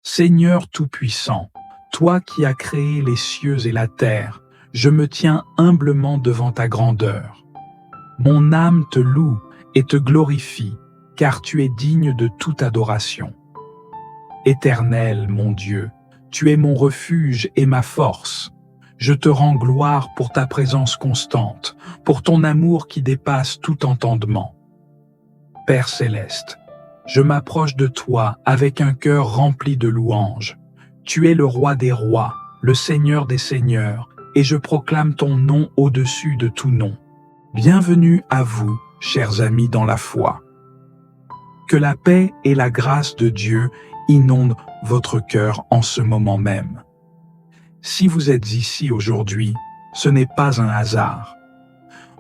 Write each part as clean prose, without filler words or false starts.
Seigneur Tout-Puissant, toi qui as créé les cieux et la terre, je me tiens humblement devant ta grandeur. Mon âme te loue et te glorifie, car tu es digne de toute adoration. Éternel, mon Dieu, tu es mon refuge et ma force. Je te rends gloire pour ta présence constante, pour ton amour qui dépasse tout entendement. Père céleste, je m'approche de toi avec un cœur rempli de louanges. Tu es le roi des rois, le Seigneur des seigneurs, et je proclame ton nom au-dessus de tout nom. Bienvenue à vous, chers amis dans la foi. Que la paix et la grâce de Dieu inondent votre cœur en ce moment même. Si vous êtes ici aujourd'hui, ce n'est pas un hasard.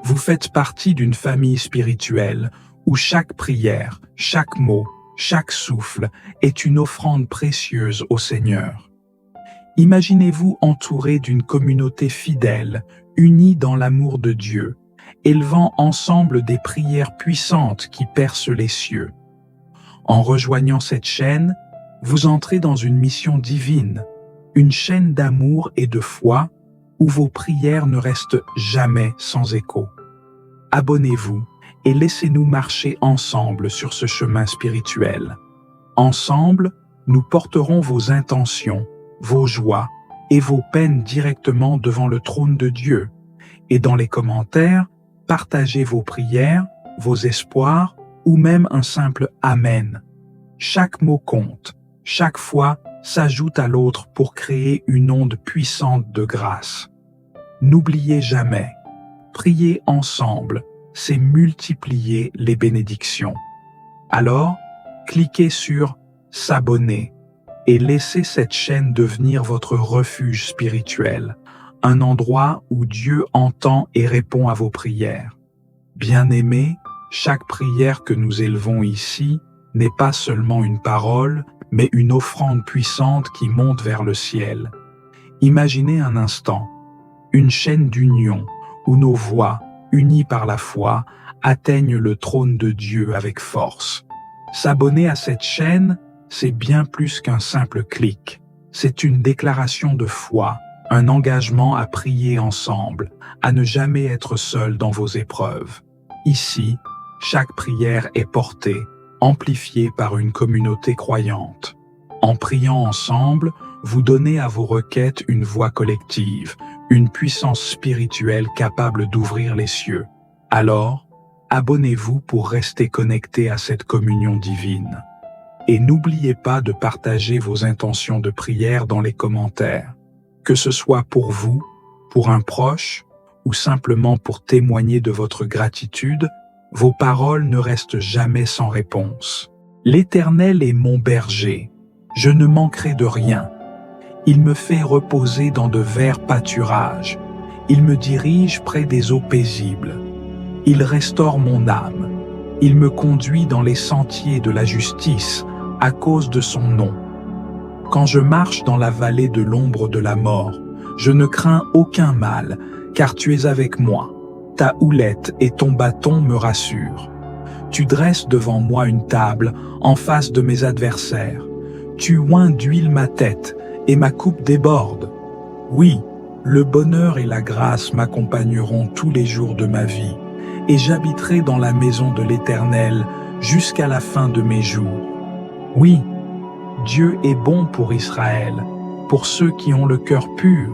Vous faites partie d'une famille spirituelle où chaque prière, chaque mot, chaque souffle est une offrande précieuse au Seigneur. Imaginez-vous entouré d'une communauté fidèle, unie dans l'amour de Dieu, élevant ensemble des prières puissantes qui percent les cieux. En rejoignant cette chaîne, vous entrez dans une mission divine, une chaîne d'amour et de foi où vos prières ne restent jamais sans écho. Abonnez-vous et laissez-nous marcher ensemble sur ce chemin spirituel. Ensemble, nous porterons vos intentions, vos joies et vos peines directement devant le trône de Dieu. Et dans les commentaires, partagez vos prières, vos espoirs ou même un simple « Amen ». Chaque mot compte, chaque foi s'ajoute à l'autre pour créer une onde puissante de grâce. N'oubliez jamais, prier ensemble, c'est multiplier les bénédictions. Alors, cliquez sur « S'abonner » et laissez cette chaîne devenir votre refuge spirituel, un endroit où Dieu entend et répond à vos prières. Bien-aimés, chaque prière que nous élevons ici n'est pas seulement une parole, mais une offrande puissante qui monte vers le ciel. Imaginez un instant, une chaîne d'union où nos voix, unies par la foi, atteignent le trône de Dieu avec force. S'abonner à cette chaîne, c'est bien plus qu'un simple clic. C'est une déclaration de foi, un engagement à prier ensemble, à ne jamais être seul dans vos épreuves. Ici, chaque prière est portée, amplifiée par une communauté croyante. En priant ensemble, vous donnez à vos requêtes une voix collective, une puissance spirituelle capable d'ouvrir les cieux. Alors, abonnez-vous pour rester connecté à cette communion divine. Et n'oubliez pas de partager vos intentions de prière dans les commentaires, que ce soit pour vous, pour un proche, ou simplement pour témoigner de votre gratitude. Vos paroles ne restent jamais sans réponse. L'Éternel est mon berger, je ne manquerai de rien. Il me fait reposer dans de verts pâturages. Il me dirige près des eaux paisibles. Il restaure mon âme. Il me conduit dans les sentiers de la justice à cause de son nom. Quand je marche dans la vallée de l'ombre de la mort, je ne crains aucun mal, car tu es avec moi. Ta houlette et ton bâton me rassurent. Tu dresses devant moi une table en face de mes adversaires. Tu oins d'huile ma tête et ma coupe déborde. Oui, le bonheur et la grâce m'accompagneront tous les jours de ma vie, et j'habiterai dans la maison de l'Éternel jusqu'à la fin de mes jours. Oui, Dieu est bon pour Israël, pour ceux qui ont le cœur pur.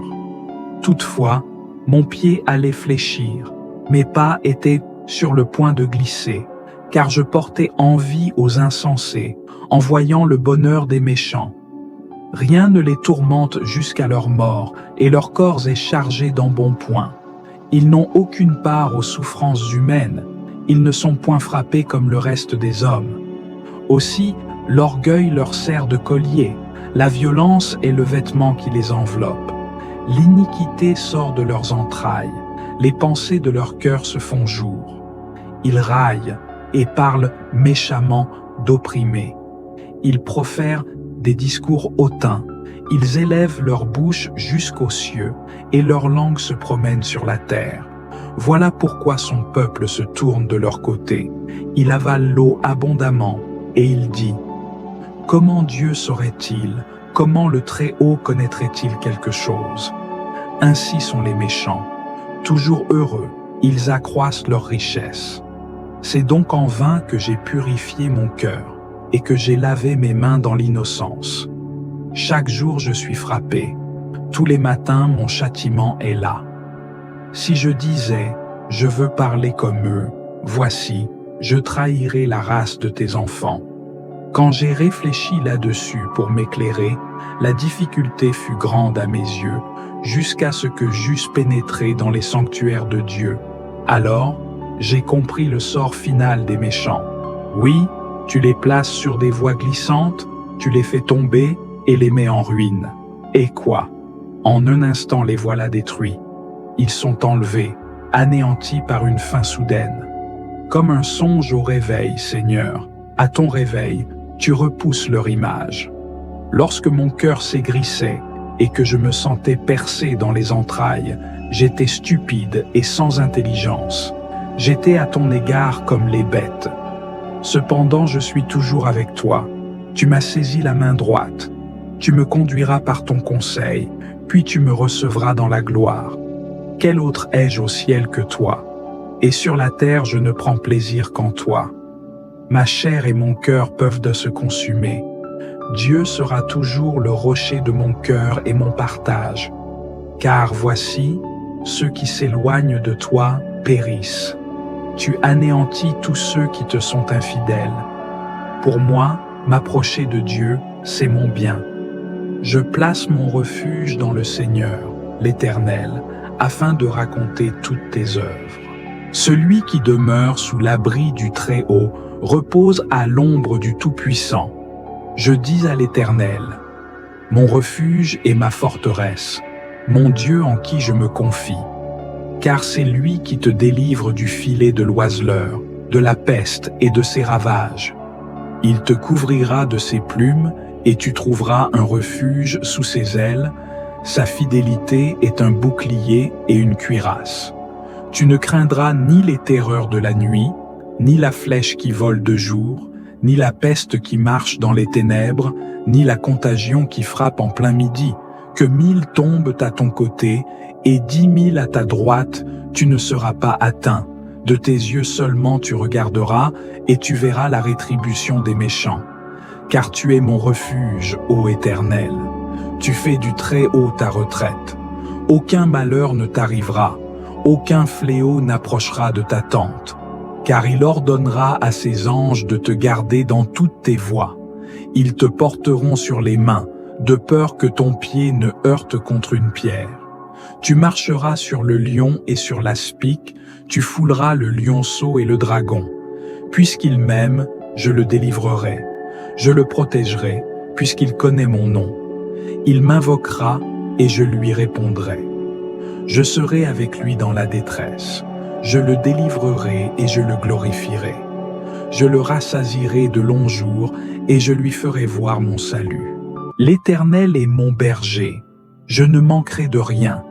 Toutefois, mon pied allait fléchir, mes pas étaient sur le point de glisser, car je portais envie aux insensés, en voyant le bonheur des méchants. Rien ne les tourmente jusqu'à leur mort, et leur corps est chargé d'embonpoint. Ils n'ont aucune part aux souffrances humaines, ils ne sont point frappés comme le reste des hommes. Aussi, l'orgueil leur sert de collier, la violence est le vêtement qui les enveloppe. L'iniquité sort de leurs entrailles, les pensées de leur cœur se font jour. Ils raillent et parlent méchamment d'opprimés. Ils profèrent des discours hautains, ils élèvent leur bouche jusqu'aux cieux et leur langue se promène sur la terre. Voilà pourquoi son peuple se tourne de leur côté. Il avale l'eau abondamment et il dit « Comment Dieu saurait-il comment le Très-Haut connaîtrait-il quelque chose? Ainsi sont les méchants. Toujours heureux, ils accroissent leur richesse. C'est donc en vain que j'ai purifié mon cœur et que j'ai lavé mes mains dans l'innocence. Chaque jour je suis frappé. Tous les matins mon châtiment est là. Si je disais « je veux parler comme eux », voici, je trahirais la race de tes enfants. Quand j'ai réfléchi là-dessus pour m'éclairer, la difficulté fut grande à mes yeux, jusqu'à ce que j'eusse pénétré dans les sanctuaires de Dieu. Alors, j'ai compris le sort final des méchants. Oui, tu les places sur des voies glissantes, tu les fais tomber et les mets en ruine. Et quoi? En un instant les voilà détruits. Ils sont enlevés, anéantis par une fin soudaine. Comme un songe au réveil, Seigneur, à ton réveil, tu repousses leur image. Lorsque mon cœur s'aigrissait et que je me sentais percé dans les entrailles, j'étais stupide et sans intelligence. J'étais à ton égard comme les bêtes. Cependant, je suis toujours avec toi. Tu m'as saisi la main droite. Tu me conduiras par ton conseil, puis tu me recevras dans la gloire. Quel autre ai-je au ciel que toi? Et sur la terre, je ne prends plaisir qu'en toi. Ma chair et mon cœur peuvent de se consumer. Dieu sera toujours le rocher de mon cœur et mon partage. Car voici, ceux qui s'éloignent de toi périssent. Tu anéantis tous ceux qui te sont infidèles. Pour moi, m'approcher de Dieu, c'est mon bien. Je place mon refuge dans le Seigneur, l'Éternel, afin de raconter toutes tes œuvres. Celui qui demeure sous l'abri du Très-Haut repose à l'ombre du Tout-Puissant. Je dis à l'Éternel, mon refuge et ma forteresse, mon Dieu en qui je me confie. Car c'est lui qui te délivre du filet de l'oiseleur, de la peste et de ses ravages. Il te couvrira de ses plumes et tu trouveras un refuge sous ses ailes. Sa fidélité est un bouclier et une cuirasse. Tu ne craindras ni les terreurs de la nuit, ni la flèche qui vole de jour, ni la peste qui marche dans les ténèbres, ni la contagion qui frappe en plein midi. Que 1000 tombent à ton côté et 10 000 à ta droite, tu ne seras pas atteint. De tes yeux seulement tu regarderas et tu verras la rétribution des méchants. Car tu es mon refuge, ô Éternel. Tu fais du Très-Haut ta retraite. Aucun malheur ne t'arrivera, aucun fléau n'approchera de ta tente. Car il ordonnera à ses anges de te garder dans toutes tes voies. Ils te porteront sur les mains, de peur que ton pied ne heurte contre une pierre. Tu marcheras sur le lion et sur l'aspic, tu fouleras le lionceau et le dragon. Puisqu'il m'aime, je le délivrerai. Je le protégerai, puisqu'il connaît mon nom. Il m'invoquera et je lui répondrai. Je serai avec lui dans la détresse. Je le délivrerai et je le glorifierai. Je le rassasierai de longs jours et je lui ferai voir mon salut. L'Éternel est mon berger, je ne manquerai de rien.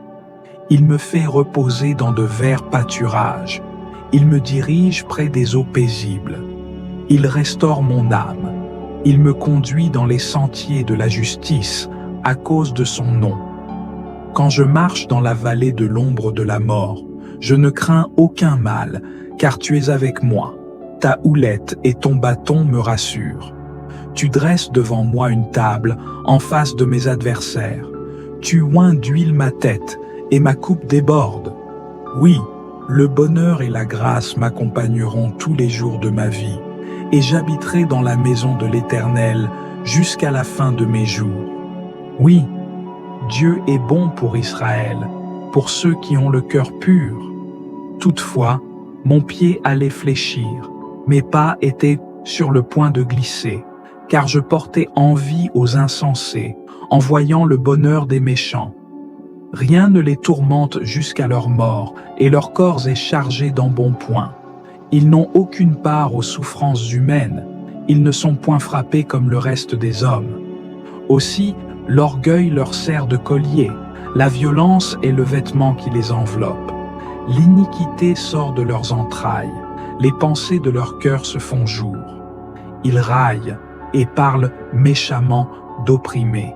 Il me fait reposer dans de verts pâturages. Il me dirige près des eaux paisibles. Il restaure mon âme. Il me conduit dans les sentiers de la justice à cause de son nom. Quand je marche dans la vallée de l'ombre de la mort, je ne crains aucun mal, car tu es avec moi. Ta houlette et ton bâton me rassurent. Tu dresses devant moi une table en face de mes adversaires. Tu oins d'huile ma tête et ma coupe déborde. Oui, le bonheur et la grâce m'accompagneront tous les jours de ma vie, et j'habiterai dans la maison de l'Éternel jusqu'à la fin de mes jours. Oui, Dieu est bon pour Israël, pour ceux qui ont le cœur pur. Toutefois, mon pied allait fléchir, mes pas étaient sur le point de glisser, car je portais envie aux insensés, en voyant le bonheur des méchants. Rien ne les tourmente jusqu'à leur mort, et leur corps est chargé d'embonpoint. Ils n'ont aucune part aux souffrances humaines, ils ne sont point frappés comme le reste des hommes. Aussi, l'orgueil leur sert de collier, la violence est le vêtement qui les enveloppe. L'iniquité sort de leurs entrailles, les pensées de leur cœur se font jour. Ils raillent et parlent méchamment d'opprimés.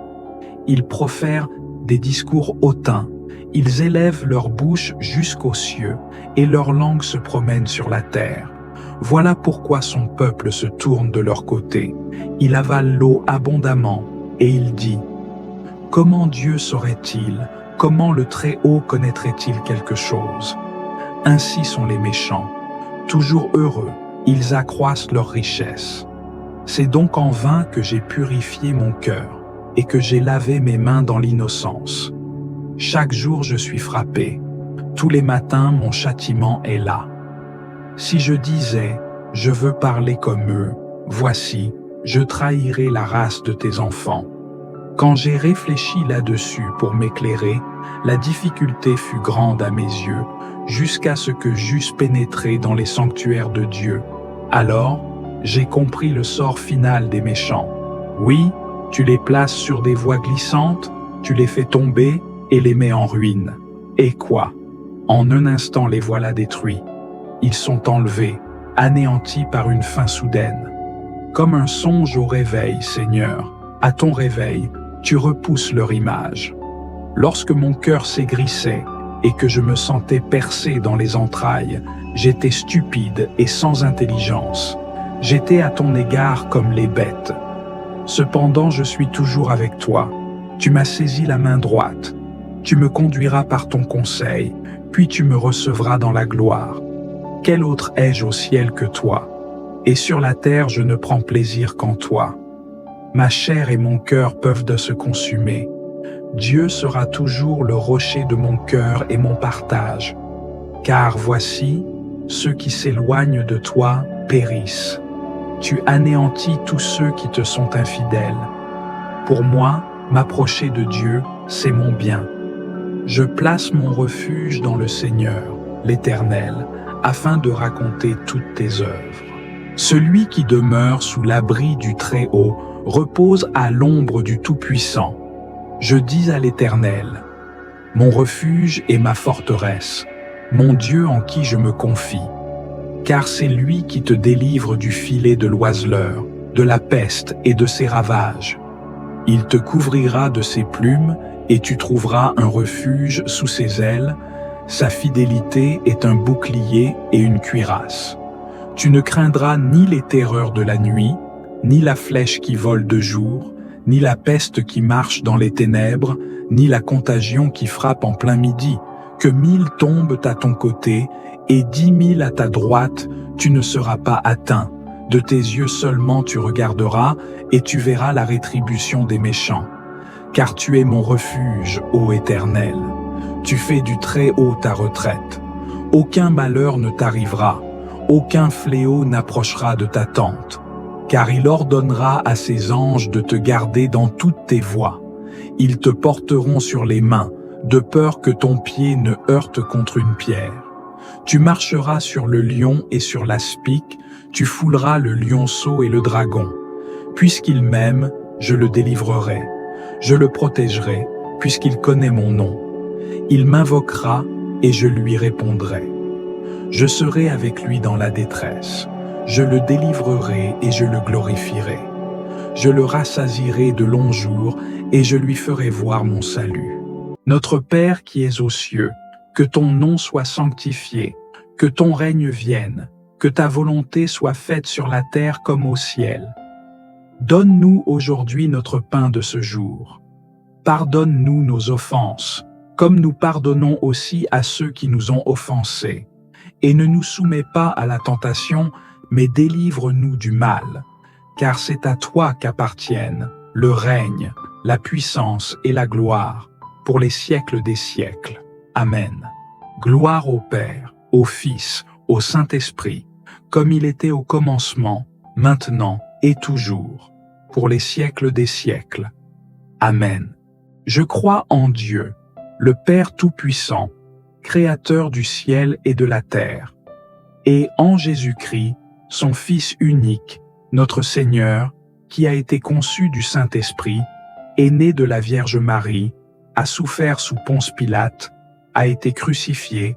Ils profèrent des discours hautains. Ils élèvent leur bouche jusqu'aux cieux et leur langue se promène sur la terre. Voilà pourquoi son peuple se tourne de leur côté. Il avale l'eau abondamment et il dit: comment Dieu saurait-il? Comment le Très-Haut connaîtrait-il quelque chose? Ainsi sont les méchants. Toujours heureux, ils accroissent leur richesse. C'est donc en vain que j'ai purifié mon cœur et que j'ai lavé mes mains dans l'innocence. Chaque jour je suis frappé. Tous les matins mon châtiment est là. Si je disais, je veux parler comme eux, voici, je trahirais la race de tes enfants. Quand j'ai réfléchi là-dessus pour m'éclairer, la difficulté fut grande à mes yeux, jusqu'à ce que j'eusse pénétré dans les sanctuaires de Dieu. Alors, j'ai compris le sort final des méchants. Oui, tu les places sur des voies glissantes, tu les fais tomber et les mets en ruine. Et quoi? En un instant les voilà détruits. Ils sont enlevés, anéantis par une fin soudaine. Comme un songe au réveil, Seigneur, à ton réveil, tu repousses leur image. Lorsque mon cœur s'aigrissait et que je me sentais percé dans les entrailles, j'étais stupide et sans intelligence. J'étais à ton égard comme les bêtes. Cependant, je suis toujours avec toi. Tu m'as saisi la main droite. Tu me conduiras par ton conseil, puis tu me recevras dans la gloire. Quel autre ai-je au ciel que toi? Et sur la terre, je ne prends plaisir qu'en toi. Ma chair et mon cœur peuvent se consumer. Dieu sera toujours le rocher de mon cœur et mon partage. Car voici, ceux qui s'éloignent de toi périssent. Tu anéantis tous ceux qui te sont infidèles. Pour moi, m'approcher de Dieu, c'est mon bien. Je place mon refuge dans le Seigneur, l'Éternel, afin de raconter toutes tes œuvres. Celui qui demeure sous l'abri du Très-Haut repose à l'ombre du Tout-Puissant. Je dis à l'Éternel, mon refuge et ma forteresse, mon Dieu en qui je me confie. Car c'est lui qui te délivre du filet de l'oiseleur, de la peste et de ses ravages. Il te couvrira de ses plumes et tu trouveras un refuge sous ses ailes. Sa fidélité est un bouclier et une cuirasse. Tu ne craindras ni les terreurs de la nuit, ni la flèche qui vole de jour, ni la peste qui marche dans les ténèbres, ni la contagion qui frappe en plein midi. Que 1000 tombent à ton côté et 10 000 à ta droite, tu ne seras pas atteint. De tes yeux seulement tu regarderas et tu verras la rétribution des méchants. Car tu es mon refuge, ô Éternel. Tu fais du Très-Haut ta retraite. Aucun malheur ne t'arrivera, aucun fléau n'approchera de ta tente. Car il ordonnera à ses anges de te garder dans toutes tes voies. Ils te porteront sur les mains, de peur que ton pied ne heurte contre une pierre. Tu marcheras sur le lion et sur l'aspic, tu fouleras le lionceau et le dragon. Puisqu'il m'aime, je le délivrerai. Je le protégerai, puisqu'il connaît mon nom. Il m'invoquera et je lui répondrai. Je serai avec lui dans la détresse. Je le délivrerai et je le glorifierai. Je le rassasierai de longs jours et je lui ferai voir mon salut. Notre Père qui es aux cieux, que ton nom soit sanctifié, que ton règne vienne, que ta volonté soit faite sur la terre comme au ciel. Donne-nous aujourd'hui notre pain de ce jour. Pardonne-nous nos offenses, comme nous pardonnons aussi à ceux qui nous ont offensés. Et ne nous soumets pas à la tentation, mais délivre-nous du mal. Car c'est à toi qu'appartiennent le règne, la puissance et la gloire, pour les siècles des siècles. Amen. Gloire au Père, au Fils, au Saint-Esprit, comme il était au commencement, maintenant et toujours, pour les siècles des siècles. Amen. Je crois en Dieu, le Père Tout-Puissant, Créateur du ciel et de la terre, et en Jésus-Christ, son Fils unique, notre Seigneur, qui a été conçu du Saint-Esprit, est né de la Vierge Marie, a souffert sous Ponce Pilate, a été crucifié,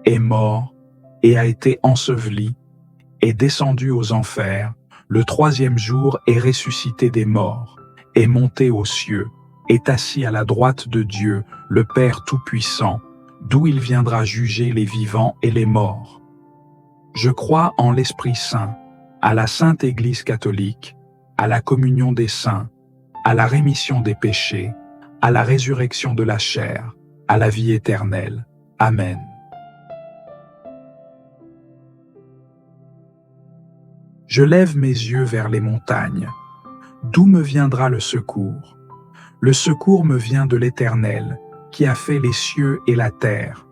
est mort et a été enseveli, est descendu aux enfers, le 3e jour est ressuscité des morts, est monté aux cieux, est assis à la droite de Dieu, le Père Tout-Puissant, d'où il viendra juger les vivants et les morts. Je crois en l'Esprit Saint, à la Sainte Église catholique, à la communion des saints, à la rémission des péchés, à la résurrection de la chair, à la vie éternelle. Amen. Je lève mes yeux vers les montagnes. D'où me viendra le secours? Le secours me vient de l'Éternel, qui a fait les cieux et la terre.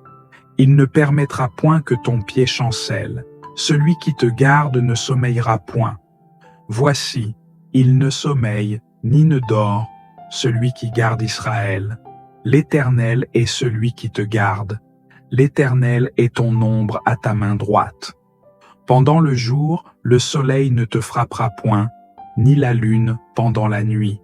Il ne permettra point que ton pied chancelle. Celui qui te garde ne sommeillera point. Voici, il ne sommeille ni ne dort, celui qui garde Israël. L'Éternel est celui qui te garde. L'Éternel est ton ombre à ta main droite. Pendant le jour, le soleil ne te frappera point, ni la lune pendant la nuit.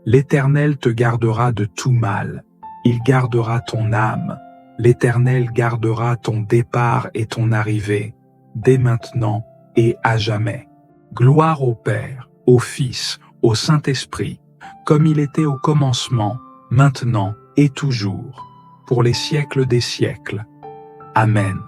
L'Éternel te gardera de tout mal. Il gardera ton âme. L'Éternel gardera ton départ et ton arrivée, dès maintenant et à jamais. Gloire au Père, au Fils, au Saint-Esprit, comme il était au commencement, maintenant et toujours, pour les siècles des siècles. Amen.